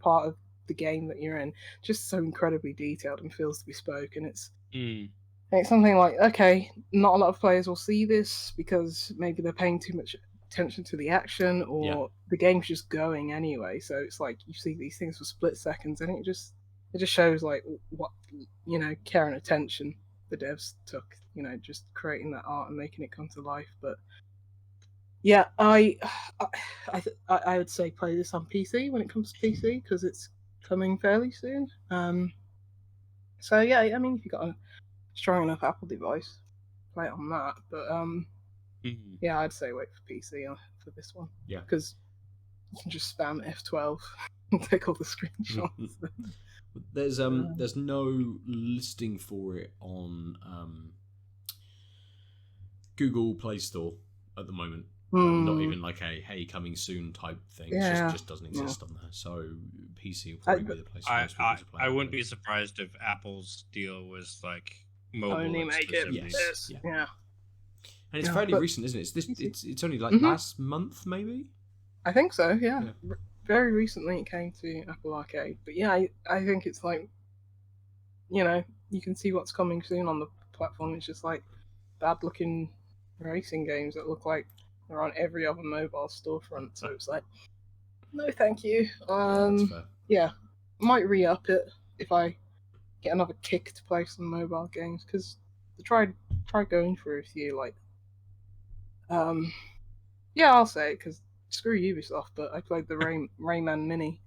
part of the game that you're in just so incredibly detailed and feels bespoke, and it's something like, okay, not a lot of players will see this because maybe they're paying too much attention to the action, or the game's just going anyway. So it's like you see these things for split seconds, and it just shows like what care and attention the devs took, just creating that art and making it come to life. But yeah, I would say play this on PC when it comes to PC because it's coming fairly soon. So yeah, I mean, if you got a strong enough Apple device, play it on that. But yeah, I'd say wait for PC for this one. Yeah, because you can just spam F12 and take all the screenshots. There's no listing for it on Google Play Store at the moment. Not even like a "hey, coming soon" type thing. Yeah. It just doesn't exist on there. So PC will probably be the place. I wouldn't be surprised if Apple's deal was like mobile only make it exclusivity. this. Yeah. And it's fairly recent, isn't it? It's only like last month, maybe. I think so. Yeah. Very recently it came to Apple Arcade, but yeah, I think it's like, you can see what's coming soon on the platform. It's just like bad-looking racing games that look like they're on every other mobile storefront. So it's like, no, thank you. That's fair. Yeah, might re-up it if I get another kick to play some mobile games, because I tried going through a few like, yeah, I'll say it because screw Ubisoft, but I played the Rayman Mini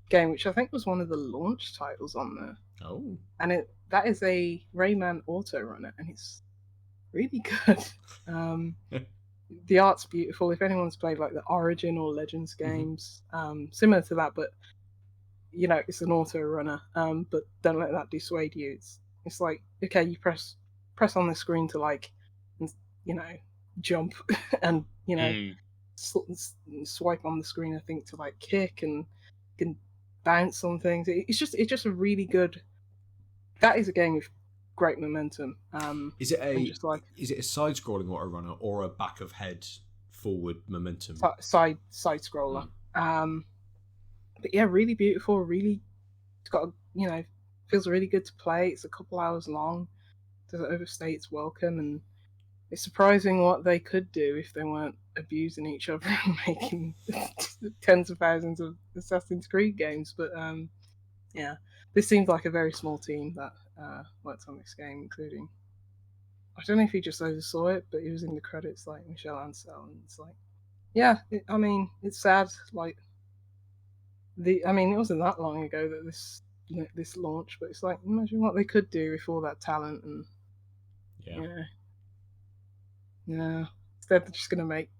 game, which I think was one of the launch titles on there. Oh. And that is a Rayman auto runner, and it's really good. The art's beautiful. If anyone's played like the Origin or Legends games, similar to that, but it's an auto runner. But don't let that dissuade you. It's like, okay, you press on the screen to like, jump and swipe on the screen, I think, to like kick and can bounce on things. It's just a really good. That is a game with great momentum. Is it a side-scrolling auto runner or a back of head forward momentum? Side scroller. But yeah, really beautiful. Really, it's got feels really good to play. It's a couple hours long. Doesn't overstay its welcome, and it's surprising what they could do if they weren't abusing each other and making tens of thousands of Assassin's Creed games. But yeah, this seems like a very small team that worked on this game, including, I don't know if he just oversaw it, but he was in the credits like Michel Ancel, and it's like, yeah, I mean, it's sad. Like it wasn't that long ago that this launched, but it's like, imagine what they could do with all that talent, and yeah. Instead, they're just going to make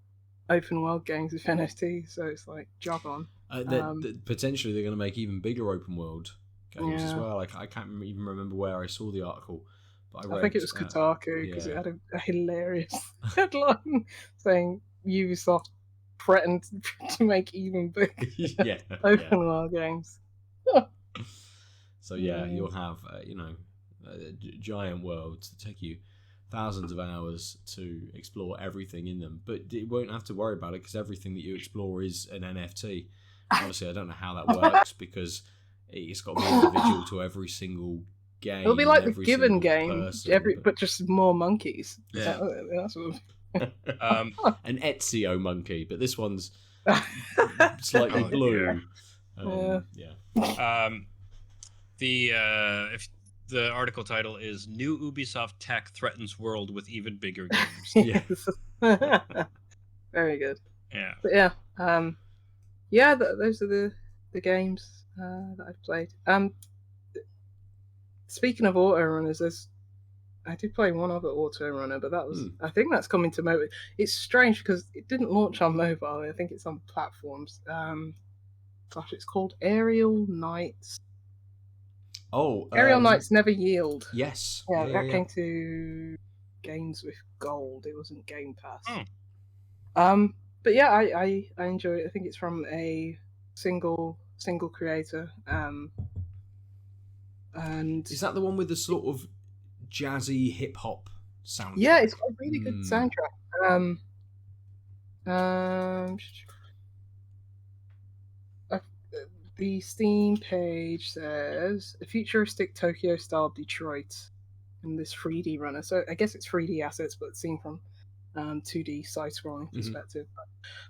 open world games with NFT, so it's like, jog on. Potentially, they're going to make even bigger open world games as well. Like, I can't even remember where I saw the article, but I think it was Kotaku, because it had a hilarious headline saying Ubisoft threatened to make even bigger open world games. So you'll have giant worlds that take you thousands of hours to explore everything in them, but you won't have to worry about it because everything that you explore is an NFT. Obviously, I don't know how that works because it's got to be individual to every single game. It'll be like the Gibbon game, but just more monkeys. Yeah, that's what an Ezio monkey, but this one's slightly blue. The article title is "New Ubisoft Tech Threatens World with Even Bigger Games." Very good. Yeah. But yeah, those are the games that I've played. Speaking of auto runners, there's I did play one other auto runner, but that was I think that's coming to mobile. It's strange because it didn't launch on mobile. I think it's on platforms. Gosh, it's called Aerial Knights. Oh, Aerial Knights Never Yield. Yes. Yeah, that came to Games with Gold. It wasn't Game Pass. But yeah, I enjoy it. I think it's from a single creator. And is that the one with the sort of jazzy hip hop sound? Yeah, it's got a really good soundtrack. The Steam page says a futuristic Tokyo-style Detroit in this 3D runner. So I guess it's 3D assets, but seen from 2D side-scrolling perspective.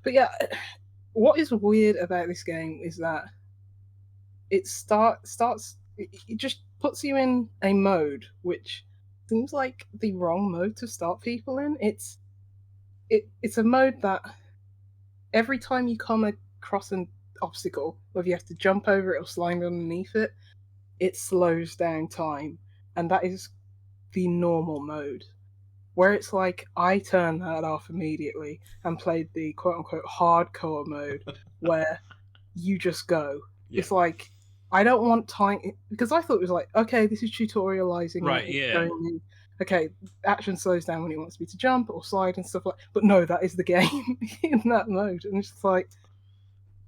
But yeah, what is weird about this game is that it it just puts you in a mode which seems like the wrong mode to start people in. It's a mode that every time you come across an obstacle, whether you have to jump over it or slide underneath it, it slows down time, and that is the normal mode. Where it's like I turned that off immediately and played the quote-unquote hardcore mode where you just go. Yeah. It's like I don't want time, because I thought it was like, okay, this is tutorializing. Right, yeah. Okay, action slows down when it wants me to jump or slide and stuff like that. But no, that is the game in that mode. And it's just like,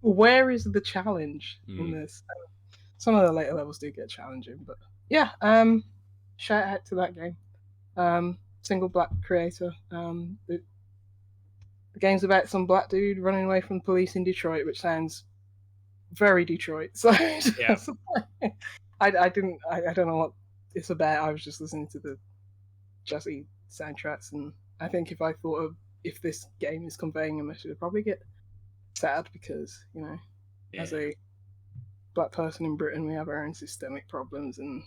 where is the challenge in this? Some of the later levels do get challenging, but yeah, shout out to that game. Single black creator. The game's about some black dude running away from the police in Detroit, which sounds very Detroit. So yeah. I don't know what it's about. I was just listening to the jazzy soundtracks, and I think if this game is conveying a message, I'd probably get sad because, as a black person in Britain, we have our own systemic problems, and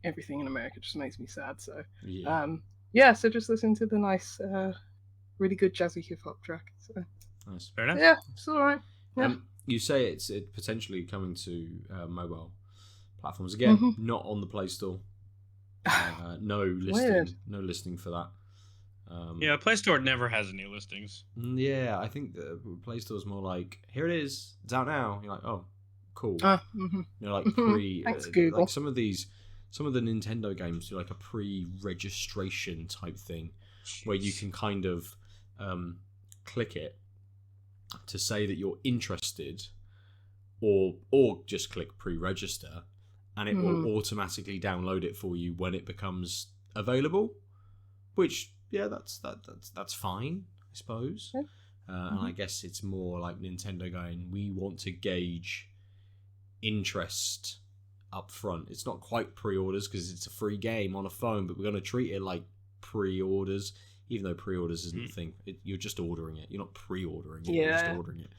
everything in America just makes me sad. So so just listen to the nice, really good jazzy hip hop track. So nice, fair enough. Yeah, it's all right. Yeah. You say it's potentially coming to mobile platforms again, not on the Play Store. No listing for that. Play Store never has any listings. Yeah, I think the Play Store is more like, here it is, it's out now. You're like, oh, cool. Like Thanks, Google. Like some of the Nintendo games do like a pre-registration type thing, where you can kind of click it to say that you're interested, or just click pre-register, and it will automatically download it for you when it becomes available. Which, yeah, that's fine, I suppose. And I guess it's more like Nintendo going, we want to gauge interest up front. It's not quite pre-orders because it's a free game on a phone, but we're going to treat it like pre-orders, even though pre-orders isn't a thing. You're just ordering it. You're not pre-ordering it. You're just ordering it.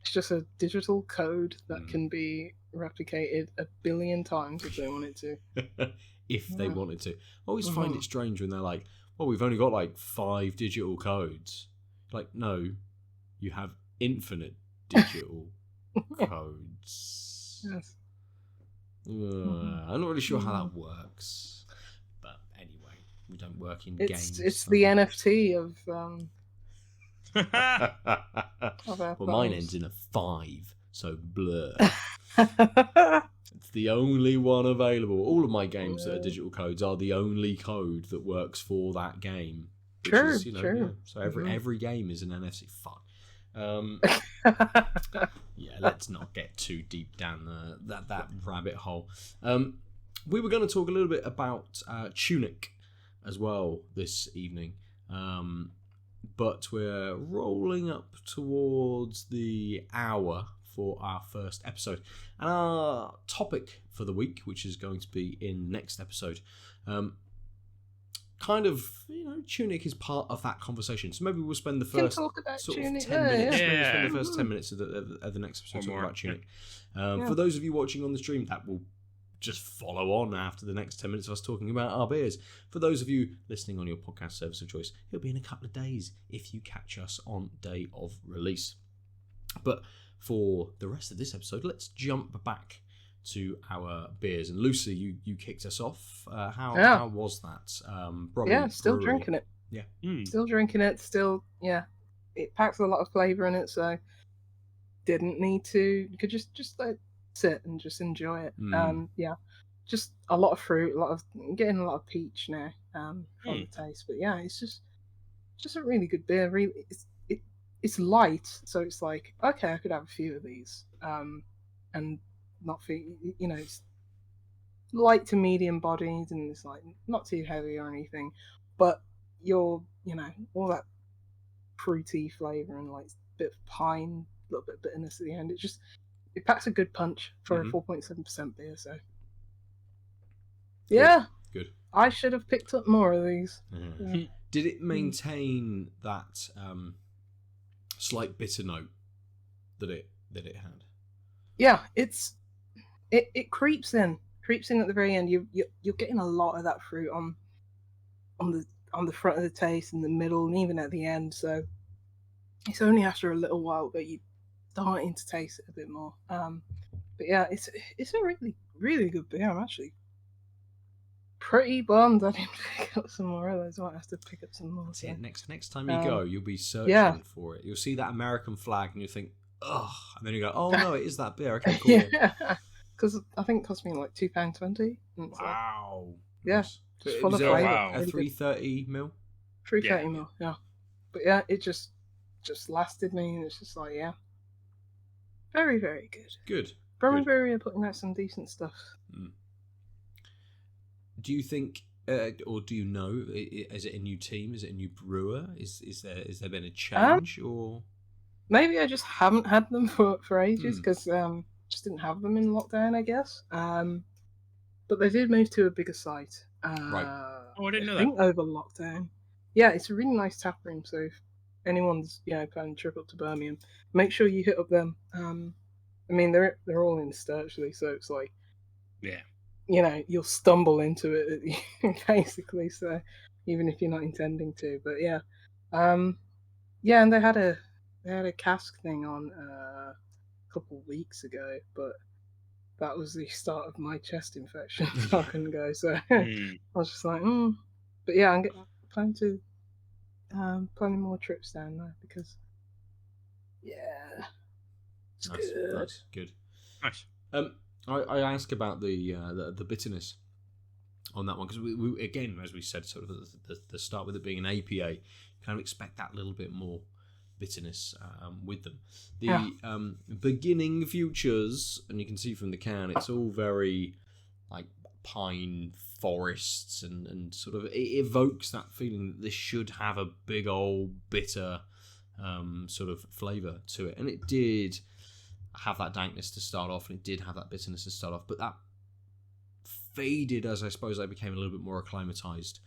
It's just a digital code that can be replicated 1 billion times if they wanted to. If they wanted to. I always find it strange when they're like, well, we've only got like 5 digital codes. Like, no, you have infinite digital codes. Yes. I'm not really sure how that works. But anyway, we don't work in games. It's the NFT of well, mine ends in a 5, so blur. It's the only one available. All of my games that are digital codes are the only code that works for that game. True. So every game is an NFC. Fuck. Let's not get too deep down that rabbit hole. We were going to talk a little bit about Tunic as well this evening. But we're rolling up towards the hour for our first episode. And our topic for the week, which is going to be in next episode, Tunic is part of that conversation. So maybe we'll spend the first sort of 10 minutes. Maybe spend the first 10 minutes of the next episode talking about Tunic. For those of you watching on the stream, that will just follow on after the next 10 minutes of us talking about our beers. For those of you listening on your podcast service of choice, it'll be in a couple of days if you catch us on day of release. But for the rest of this episode, let's jump back to our beers. And Lucy, you kicked us off. How was that? Yeah, still Brewery. drinking it. Yeah. Still drinking it. Still, yeah. It packs a lot of flavour in it, so didn't need to. You could just let it sit and just enjoy it. Yeah, just a lot of fruit, getting a lot of peach now from the taste. But yeah, it's just a really good beer. Really, it's light, so it's like, okay, I could have a few of these, and not feel, it's light to medium bodied, and it's like not too heavy or anything, but all that fruity flavour and like a bit of pine, a little bit of bitterness at the end. It packs a good punch for a 4.7% beer. So yeah, good. I should have picked up more of these. Yeah. Did it maintain that slight bitter note that it had? Yeah, it creeps in at the very end. You're getting a lot of that fruit on the front of the taste, in the middle, and even at the end. So it's only after a little while that you're starting to taste it a bit more. But yeah, it's a really, really good beer. I'm actually pretty bummed I didn't pick up some more of those. I might have to pick up some more. So. Next time you go, you'll be searching for it. You'll see that American flag and you'll think, oh, and then you go, oh no, it is that beer. Okay, cool. Yeah, because I think it cost me like £2.20. Wow. Yeah, just full of flavour. Wow. A 330 mil. 330 mil. Yeah, but yeah, it just lasted me, and it's just like, yeah, very, very good. Good. Brewery are putting out some decent stuff. Do you think, or do you know, is it a new team? Is it a new brewer? Is there been a change, or maybe I just haven't had them for ages because just didn't have them in lockdown, I guess. But they did move to a bigger site. Right. Oh, I didn't know I think over lockdown. Yeah, it's a really nice tap room. So if anyone's planning a trip up to Birmingham, make sure you hit up them. I mean, they're all in Sturchley, so it's like, yeah, you'll stumble into it basically. So even if you're not intending to, but yeah, yeah, and they had a cask thing on a couple of weeks ago, but that was the start of my chest infection, so I couldn't go. So I was just like, but yeah, I'm planning more trips down there because, yeah, it's good. Nice. I ask about the bitterness on that one because we again, as we said, sort of at the start, with it being an APA, kind of expect that little bit more bitterness with them. The beginning futures, and you can see from the can, it's all very like pine forests and sort of, it evokes that feeling that this should have a big old bitter sort of flavour to it, and it did have that dankness to start off, and it did have that bitterness to start off, but that faded as I suppose I became a little bit more acclimatized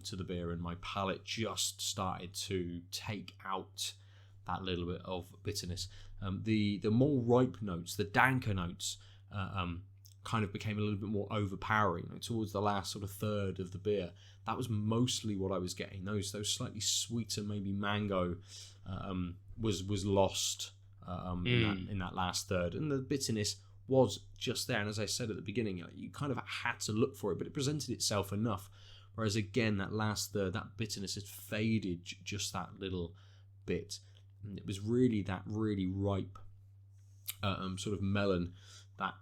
to the beer, and my palate just started to take out that little bit of bitterness. The more ripe notes, the danker notes, kind of became a little bit more overpowering towards the last sort of third of the beer. That was mostly what I was getting. Those slightly sweeter, maybe mango, was lost in that last third, and the bitterness was just there. And as I said at the beginning, you kind of had to look for it, but it presented itself enough. Whereas again, that last third, that bitterness had faded just that little bit. And it was really that really ripe sort of melon, that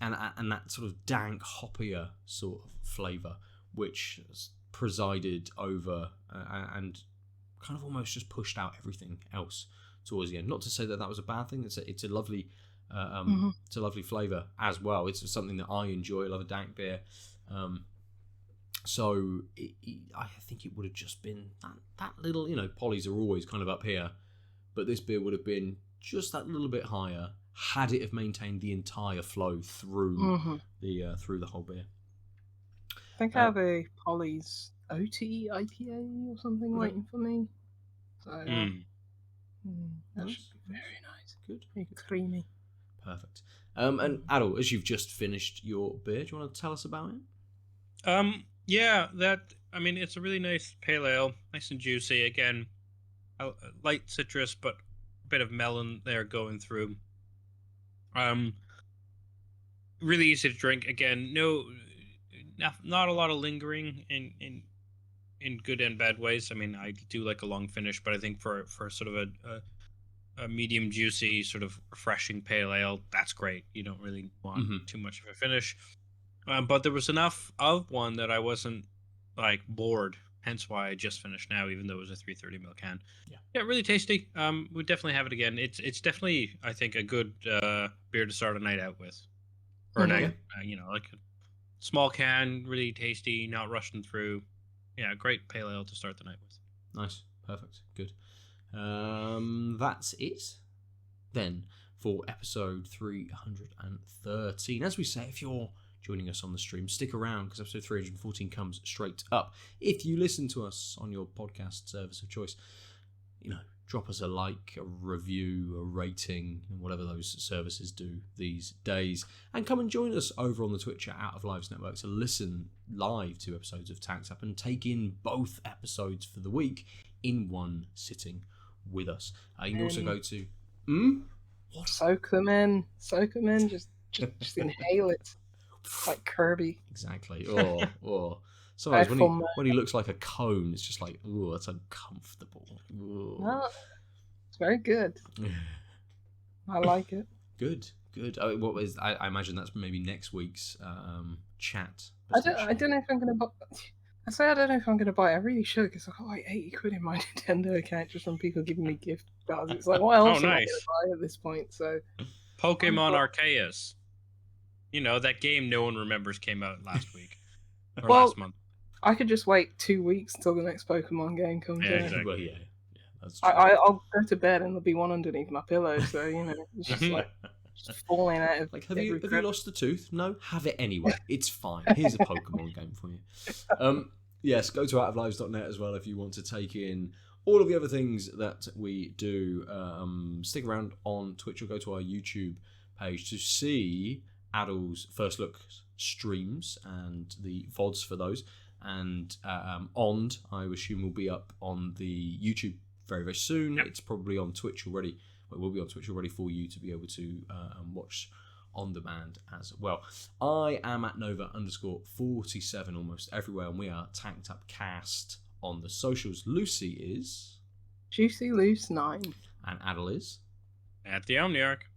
and that sort of dank hoppier sort of flavour, which presided over and kind of almost just pushed out everything else towards the end. Not to say that was a bad thing. It's a lovely it's a lovely flavour as well. It's something that I enjoy. I love a dank beer. So I think it would have just been that little, Polly's are always kind of up here, but this beer would have been just that little bit higher had it have maintained the entire flow through the whole beer. I think I have a Polly's OT IPA or something waiting for me. So that should be very nice. Good. Very creamy. Perfect. And Aadil, as you've just finished your beer, do you want to tell us about it? Yeah, it's a really nice pale ale, nice and juicy. Again, light citrus, but a bit of melon there going through. really easy to drink. Again, not a lot of lingering in good and bad ways. I mean, I do like a long finish, but I think for sort of a medium juicy, sort of refreshing pale ale, that's great. You don't really want too much of a finish. But there was enough of one that I wasn't like bored. Hence why I just finished now, even though it was a 330ml can. Yeah, really tasty. We'd definitely have it again. It's definitely, I think, a good beer to start a night out with, or a night, like a small can, really tasty, not rushing through. Yeah, great pale ale to start the night with. Nice, perfect, good. That's it then for episode 313. As we say, if you're joining us on the stream, stick around because episode 314 comes straight up. If you listen to us on your podcast service of choice, drop us a like, a review, a rating, and whatever those services do these days. And come and join us over on the Twitch at Out of Lives Network to listen live to episodes of Tanked Up and take in both episodes for the week in one sitting with us. You can also go to... What? Soak them in. Just inhale it. Like Kirby. Exactly. Or sometimes when he looks like a cone, it's just like, ooh, that's uncomfortable. Ooh. No, it's very good. I like it. Good. I imagine that's maybe next week's chat. I don't know if I'm going to buy... I don't know if I'm going to buy it. I really should, because I've got like 80 quid in my Nintendo account just from people giving me gift cards. It's like, what else am I going to buy at this point? So, Pokemon Arceus. That game no one remembers came out last week. Or well, last month. I could just wait 2 weeks until the next Pokemon game comes out. Exactly. Well, yeah, that's true. I'll go to bed and there'll be one underneath my pillow, so, it's just like just falling out of have you lost a tooth? No? Have it anyway. It's fine. Here's a Pokemon game for you. Yes, go to outoflives.net as well if you want to take in all of the other things that we do. Stick around on Twitch or go to our YouTube page to see Aadil's First Look streams and the VODs for those. And Onde, I assume, will be up on the YouTube very, very soon. Yep. It's probably on Twitch already. It will be on Twitch already for you to be able to watch on demand as well. I am at Nova_47 almost everywhere, and we are Tanked Up Cast on the socials. Lucy is Juicy Loose 9, and Aadil is at the Omniarch.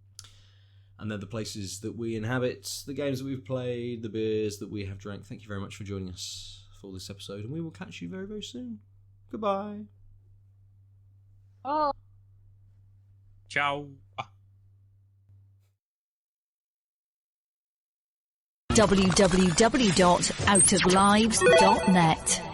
And they're the places that we inhabit, the games that we've played, the beers that we have drank. Thank you very much for joining us for this episode, and we will catch you very, very soon. Goodbye. Oh. Ciao. www.outoflives.net